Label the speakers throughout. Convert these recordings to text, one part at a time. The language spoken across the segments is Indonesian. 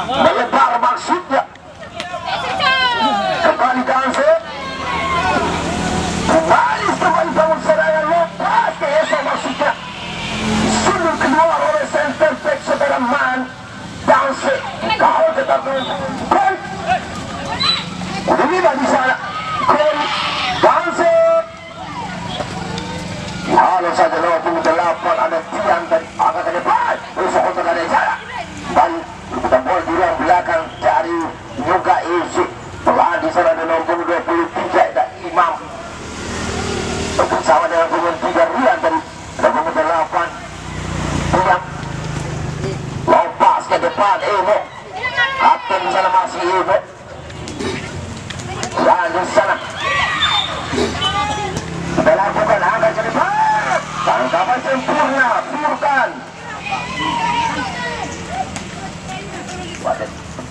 Speaker 1: melebar maksudnya. Kembali Danse, kembali teman-teman serangan lepas ke Esa maksudnya. Sudah keluar oleh center back saudara Man. Danse kau tetap gol. Udah di sana gol Danse. Halo saja 28 ada Tian dan angkat ke depan. Besok untuk ada sana. Balik kita bola di ruang belakang dari Yoga FC. Telah di sana ada nomor 23 ada Imam. Bersama dengan nomor 3 Rian dan nomor 8 Tian. Lompas ke depan Emo. Kapten di sana masih Emo. Dan di sana kita lakukan angkat ke depan. Tangkapan sempurna, Furkan.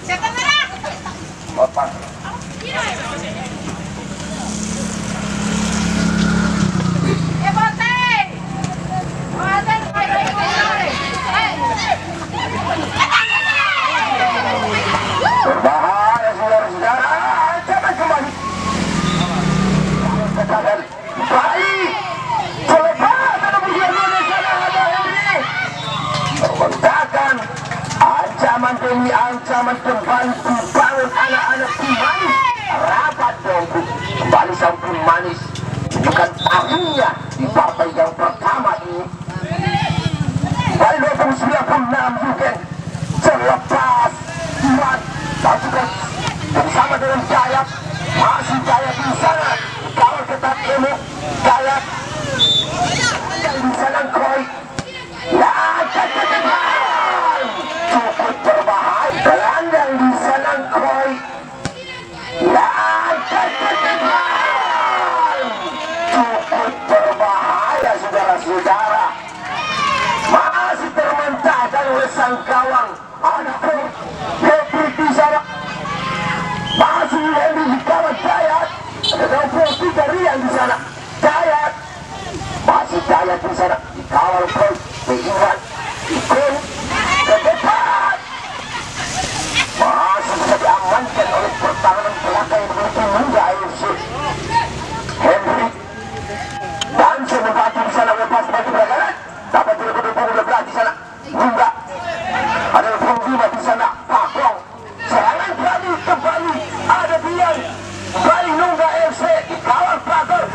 Speaker 2: Siapa merah?
Speaker 1: Bapak. Berbahaya saudara-saudara. Jangan kembali. Kekadar baik. Selepas ada berjalan di sana ada Henry. Terbentakan. Ancaman demi ancaman pembantu bangun anak-anak manis. Rapat dongku. Kembali samping manis. Bukan tahunnya di partai yang pertama ini. Kali 2096 juga. Selepas Iwan masukkan bersama dengan Jayat. Masih Jayat di sana. Kawal ketat Emo. Jayat. Yang di sana Koi. Langkah ke depan. Cukup berbahaya. Gelandang di sana Koi. Langkah ke depan. Cukup berbahaya saudara-saudara. Masih termentahkan oleh sang gawang. Ada Henry di sana. Masih Henry di kawan Jayat. Ada 23 Rian di sana. Jayat. Masih Jayat di sana. Dikawal Koi. Keinginan. Ikut ke depan. Masih bisa diamankan oleh pertahanan belakang yang memiliki muda AFC. Henry. Dan membantu di sana lepas bagi belakang. Dapat juga di sana. Juga ada Bungima di sana. Pakong. Serangan berani kembali. Ada Bian. Kembali Nungga FC. Dikawal Pakong.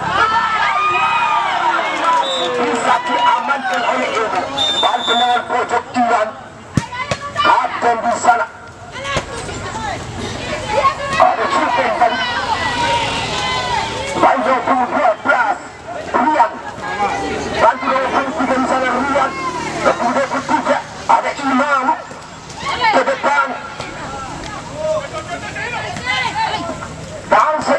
Speaker 1: Bisa diamankan oleh Emo. Bantu dengan pojok Tian. Kapten di sana. Ada Sultan tadi. Banjo 12. Rian. Bantu dengan pojok di sana Rian. Kemudian ketiga ada Imam ke depan. Danse.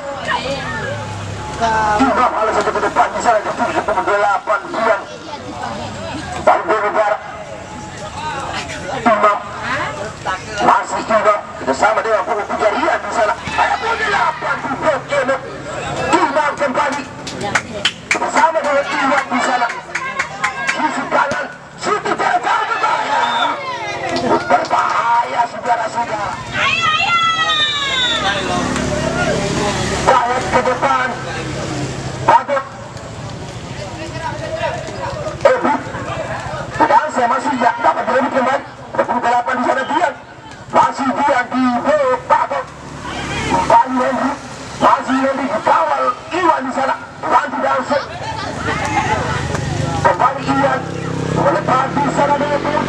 Speaker 1: Imam harus ke depan di sana ke 8 Rian. Bantu negara. Imam masih Imam bersama dengan 3 Rian di sana. Ada 8 Imam. Imam kembali bersama dengan Imam di sana. Sisi kanan. Sudah jauh berbahaya. Berbahaya saudara-saudara. Jayat ke depan. Bagot. Ebut. Dan saya masih dapat direbut kembali. 28 di sana Dian. Masih Dian di Bagot. Kembali Henry. Masih Henry dikawal Iwan di sana. Bantu Danse. Kembali Iwan. Melepas di sana dengan peluang.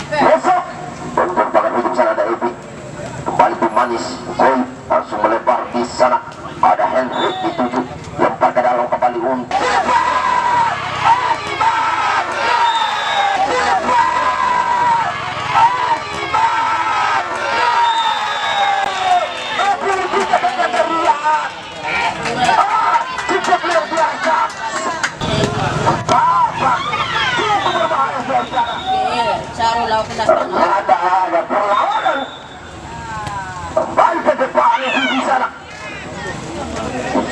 Speaker 1: Besok bentuk pakai ujung sana ada Ebi. Kembali ke manis. Koi langsung melebar di sana. Ada Henry dituju. Lempar ke dalam kembali untuk. Cukup luar biasa. Ternyata ada perlawanan. Kembali ke depan di sana.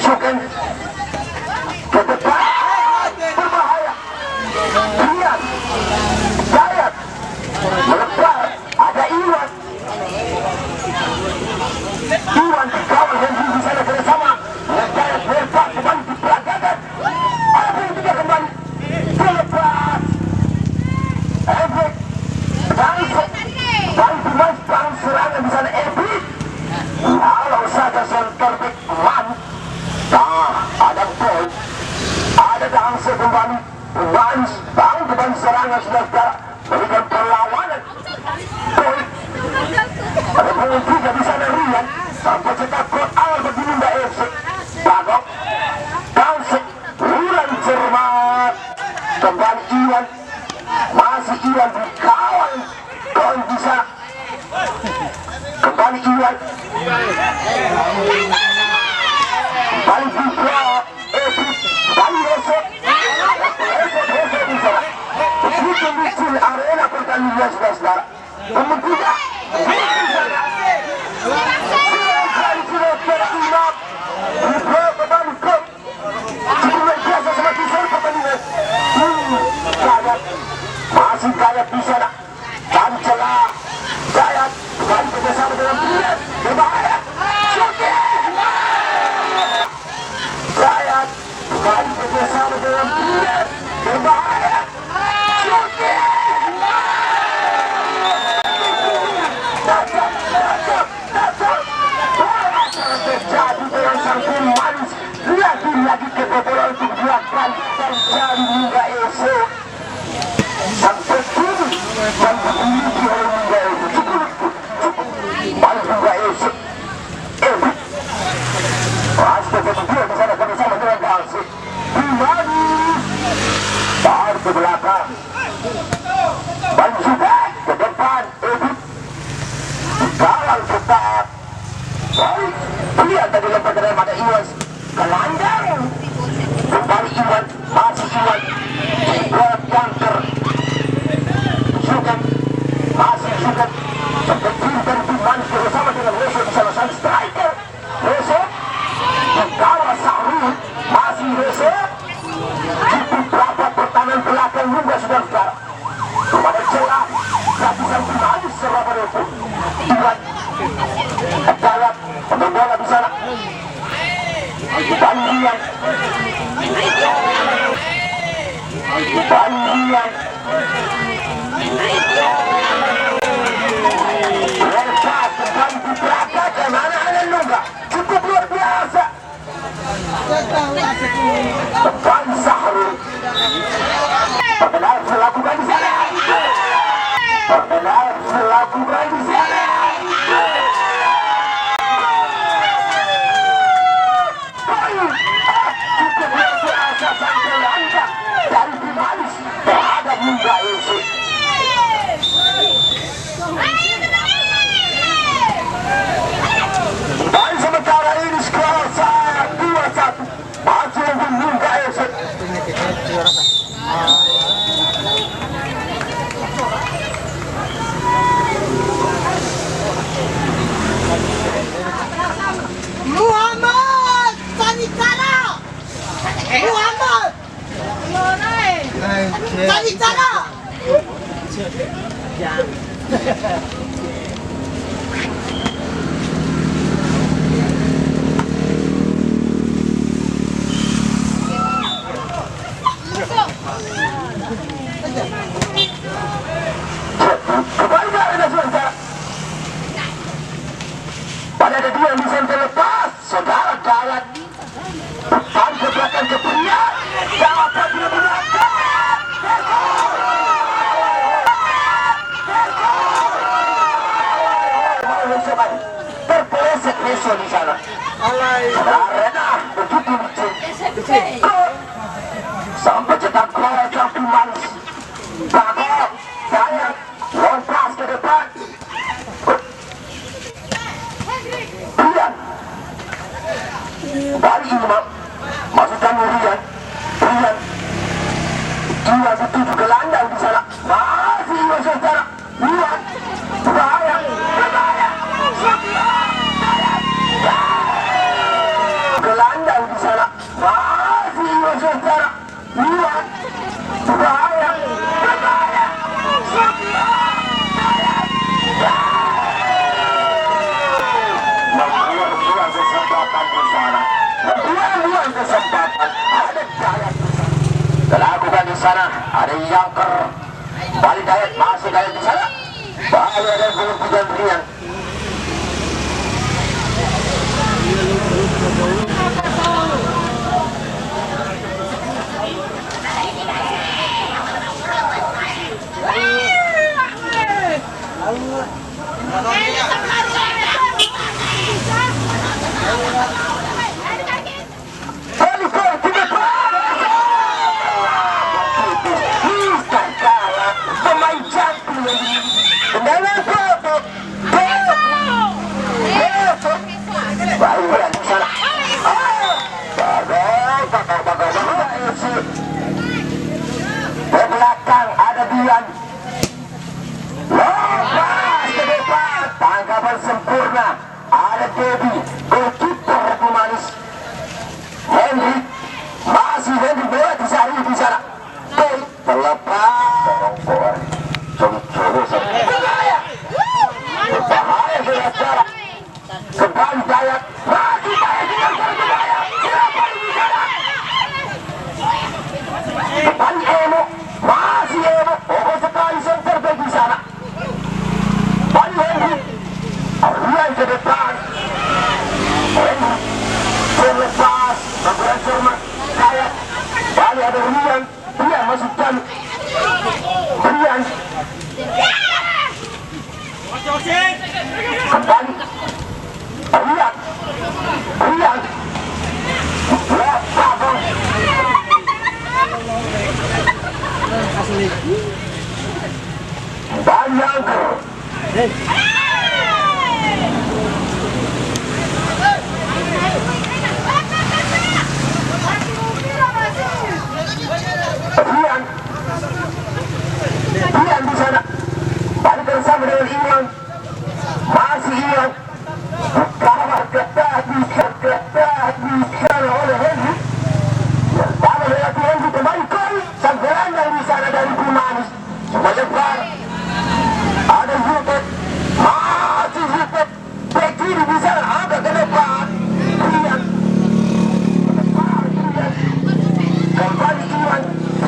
Speaker 1: Sukan kembali Manis tahu depan serangan sudah berikan perlawanan. Ada pemain tiga di sana Rian sampai cetak gol awal bagi Lunda FC. Bagok Tausik Rian cermat kembali Iwan, masih Iwan dikawal Koin bisa kembali Iwan kembali Bukra Edith kembali Resep bisa begitu miskin arena pertandingan saudara membuktikan kali sudah terimam Bukra kembali ke cukup biasa seperti saya pertandingan Gayat masih Gayat di sana cari celah Gayat kembali kerjasama dengan Brian berbahaya Gayat kembali kerjasama dengan Brian berbahaya terjadi dengan sang manis lagi-lagi kebobolan untuk dua kali terjadi hingga esok sampai kini dan dimiliki oleh hingga esok cukup balik hingga esok Astaga berdua bersama sama dengan Dalsi Manis tarik ke belakang balik juga ke depan Edith kawal ketat baik lihat tadi lempar ke dalam ada Iwan kelandang kembali Iwan masih Iwan buat Yanker Sukan masih Sukan sampai kiri dari Manis bersama dengan Reso di sana sang striker Reso dikawal Sahrul masih Reso cukup rapat pertahanan belakang juga sudah sekarang kepada celah gratisan Manis seraba Reso Iwan Gayat untuk bola di sana Bandian lepas kembali di belakang ke mana ada Lungga cukup luar biasa kembali Sahrul perkenalan selakukan di sana perkenalan selakukan di sana cukup luar biasa sampai langkah dari Manis terhadap Lunda FC dan sementara ini skor 2-1 maju untuk Lunda FC
Speaker 2: Muhammad Sanitara Muhammad Sanitara
Speaker 1: kembali ke arena saudara pada ada dia yang bisa terlepas saudara Gayat tarik ke belakang ke pria dapat tidak belakang terpeleset Reso di sana arena begitu licin sampai cetak gol tapi Manis Bagok Gayat lompat ke depan Rian balik Imam masukkan Rian Iwan dituju gelandang di sana masih Iwan saudara Iwan berbahaya gelandang di sana masih Iwan saudara Iwan berbahaya membuang kesempatan di sana membuang kesempatan ada Gayat dilakukan di sana ada Yanker balik Gayat masih Gayat di sana bahaya dan belum Rian kembali di sana. Terlepas. Berbahaya. Berbahaya sudah cara. Kembali Dayat. Masih Dayat dengan berbahaya. Kembali di sana. Kembali Emo. Masih Emo. Oh sekali center back di sana. Kembali Henry. Rian ke depan. Henry. Terlepas. Bergeser Dayat. Kembali ada Rian. Rian masuk jalur. Rian. Kembali Rian. Rian left kabel banyak Rian. Rian di sana balik bersama dengan Iwan. Masih Iwan. Kawar ketahikan oleh Henry. Lalu melewati Henry kembali Koi. Sang gelandang di sana dari Bimanis. Melebar. Ada Zulfat. Masih Zulfat. Back kiri di sana. Ada ke depan. Rian. Kembali Iwan.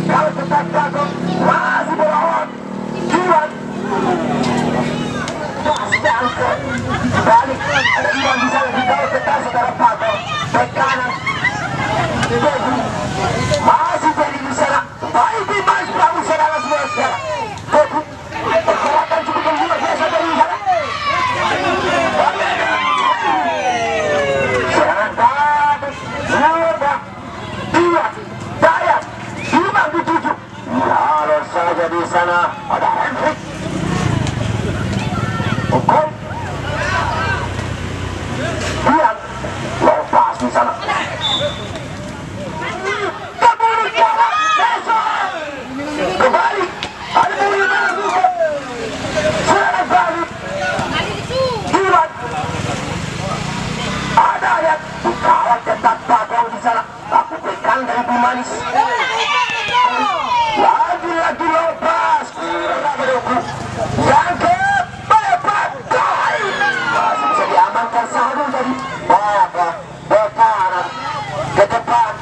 Speaker 1: Kalau tetap takut. Masih berlawan. Iwan. Balik ada Iwan di sana dibawa ke tas saudara Pato back kanan Dedi masih Dedi di sana baik Bimas Prabu saudara semua sekarang Dedi pergerakan cukup luar biasa dari sana serangan bagus Nurba Iwan Dayat Imam dituju kalau saja di sana ada Henry Hukum Rian lepas di sana kembali jalan besok kembali ada Muri Merah juga serangan balik Iwan ada Ayat dikawal ketat Bagong di sana aku pegang dari Bimanis lagi lepas yang ke masih bisa diamankan Sahdu tadi bawa kanan ke depan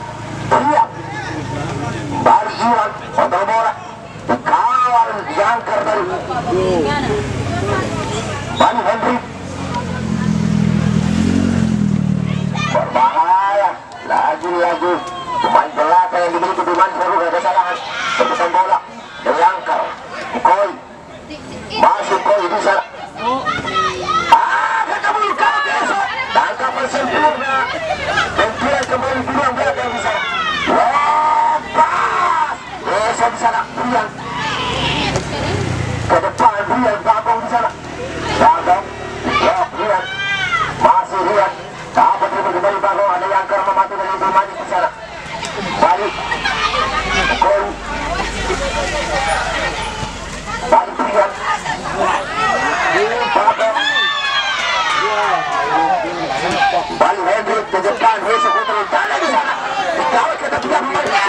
Speaker 1: Rian balik Iwan kontrol bola dikawal jangkar dari Bani Henry berbahaya lagi pemain belakang yang dimiliki Bimanis baru ada kesalahan berpesan bola jangkar Koi masuk Koi di sana tangkapan sempurna dan dia kembali bilang belakang di sana lepas besok di sana Rian ke depan Rian Bagong di sana Bagong blok Rian masih Rian dapat kembali Bagong ada yang karena membantu dari Bimanis di sana balik Koi balik Rian Bagong balik Henry ke depan besok kontrol tanah di sana dikawal ke tepian di sana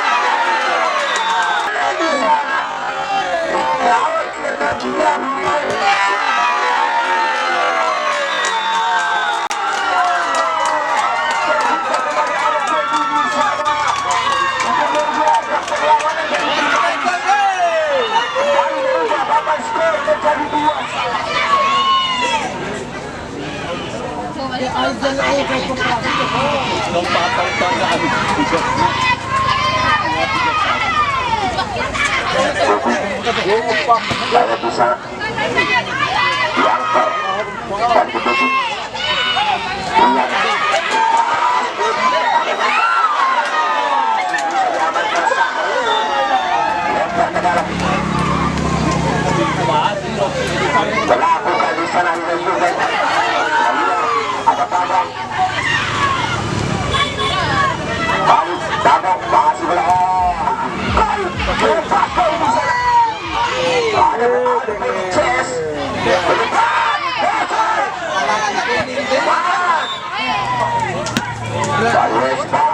Speaker 1: dikawal ke tepian saya bisa diangkat dan ditutup melakukan di sana juga ada Bagong balik Bagong masih berlawan Bagong di sana ada Chess berdepan Bagong